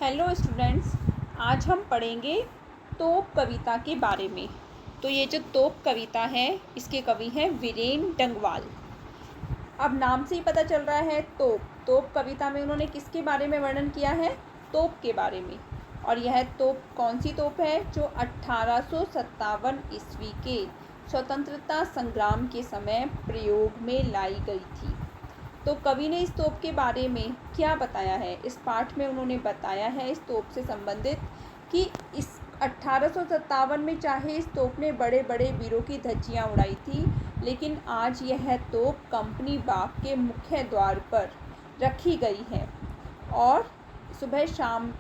Hello students, आज हम पढ़ेंगे तोप कविता के बारे में। तो ये जो तोप कविता है, इसके कवि हैं वीरेन डंगवाल। अब नाम से ही पता चल रहा है तोप कविता में उन्होंने किसके बारे में वर्णन किया है? तोप के बारे में। और यह तोप कौन सी तोप है? जो 1857 ईस्वी के स्वतंत्रता संग्राम के समय प्रयोग में लाई गई थी। तो कवि ने इस तोप के बारे में क्या बताया है? इस पाठ में उन्होंने बताया है इस तोप से संबंधित कि इस 1857 में चाहे इस तोप ने बड़े बड़े वीरों की धज्जियां उड़ाई थी, लेकिन आज यह तोप कंपनी बाग के मुख्य द्वार पर रखी गई है और सुबह शाम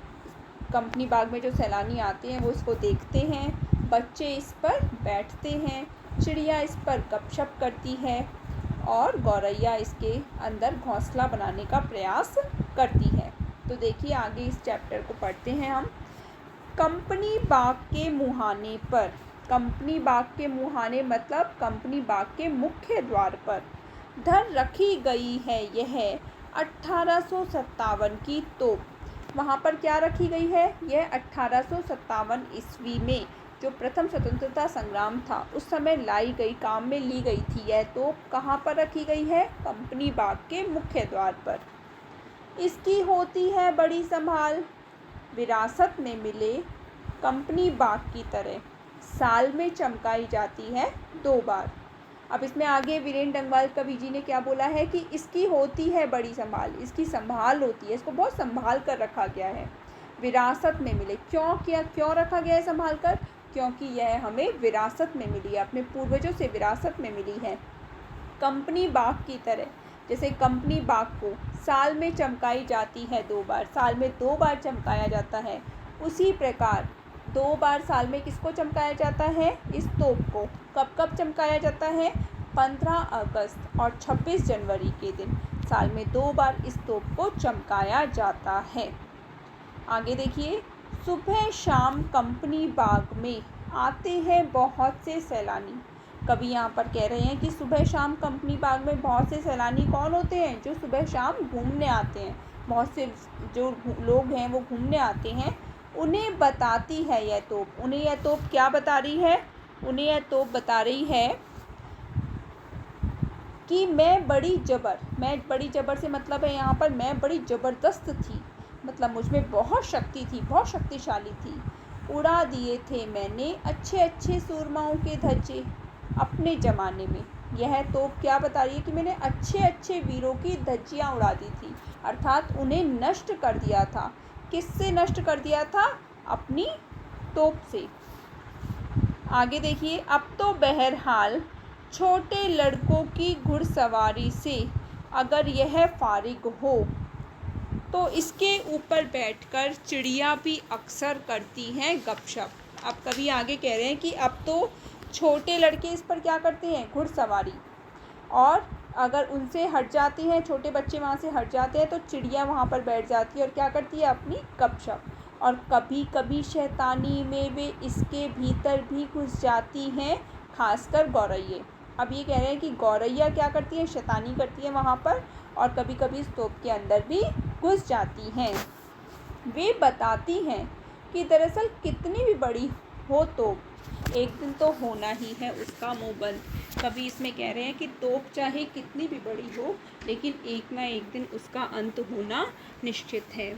कंपनी बाग में जो सैलानी आते हैं वो इसको देखते हैं। बच्चे इस पर बैठते हैं, चिड़िया इस पर गपशप करती है और गौरैया इसके अंदर घोंसला बनाने का प्रयास करती है। तो देखिए आगे इस चैप्टर को पढ़ते हैं हम। कंपनी बाग के मुहाने पर, कंपनी बाग के मुहाने मतलब कंपनी बाग के मुख्य द्वार पर धर रखी गई है यह 1857 की तोप। वहाँ पर क्या रखी गई है? यह 1857 ईस्वी में जो प्रथम स्वतंत्रता संग्राम था उस समय लाई गई, काम में ली गई थी यह तोप। कहाँ पर रखी गई है? कंपनी बाग के मुख्य द्वार पर। इसकी होती है बड़ी संभाल, विरासत में मिले कंपनी बाग की तरह, साल में चमकाई जाती है 2 बार। अब इसमें आगे वीरेन डंगवाल कवि जी ने क्या बोला है कि इसकी होती है बड़ी संभाल, इसकी संभाल होती है, इसको बहुत संभाल कर रखा गया है। विरासत में मिले, क्यों रखा गया है संभाल कर? क्योंकि यह हमें विरासत में मिली है, अपने पूर्वजों से विरासत में मिली है। कंपनी बाग की तरह, जैसे कंपनी बाग को साल में चमकाई जाती है 2 बार, साल में 2 बार चमकाया जाता है, उसी प्रकार 2 बार साल में किसको चमकाया जाता है? इस तोप को। कब चमकाया जाता है? 15 अगस्त और 26 जनवरी के दिन साल में 2 बार इस तोप को चमकाया जाता है। आगे देखिए, सुबह शाम कंपनी बाग में आते हैं बहुत से सैलानी। कवि यहाँ पर कह रहे हैं कि सुबह शाम कंपनी बाग में बहुत से सैलानी कौन होते हैं? जो सुबह शाम घूमने आते हैं। बहुत से जो लोग हैं वो घूमने आते हैं, उन्हें बताती है यह तोप। उन्हें यह तोप क्या बता रही है? उन्हें यह तोप बता रही है कि मैं बड़ी जबर से मतलब है यहाँ पर मैं बड़ी ज़बरदस्त थी, मतलब मुझ में बहुत शक्ति थी, बहुत शक्तिशाली थी। उड़ा दिए थे मैंने अच्छे अच्छे सूरमाओं के धज्जे अपने ज़माने में। यह तोप क्या बता रही है कि मैंने अच्छे अच्छे वीरों की धज्जियाँ उड़ा दी थी, अर्थात उन्हें नष्ट कर दिया था। किससे नष्ट कर दिया था? अपनी तोप से। आगे देखिए, अब तो बहरहाल छोटे लड़कों की घुड़सवारी से अगर यह फारिग हो तो इसके ऊपर बैठकर चिड़िया भी अक्सर करती हैं गपशप। अब कभी आगे कह रहे हैं कि अब तो छोटे लड़के इस पर क्या करते हैं? घुड़सवारी। और अगर उनसे हट जाती हैं, छोटे बच्चे वहाँ से हट जाते हैं, तो चिड़िया वहाँ पर बैठ जाती है और क्या करती है? अपनी गपशप। और कभी कभी शैतानी में वे इसके भीतर भी घुस जाती हैं, खासकर गौरैये। अब ये कह रहे हैं कि गौरैया क्या करती है? शैतानी करती है वहाँ पर, और कभी कभी इस तोप के अंदर भी घुस जाती हैं। वे बताती हैं कि दरअसल कितनी भी बड़ी हो तोप, एक दिन तो होना ही है उसका मुंह बंद। कभी इसमें कह रहे हैं कि तोप चाहे कितनी भी बड़ी हो, लेकिन एक ना एक दिन उसका अंत होना निश्चित है।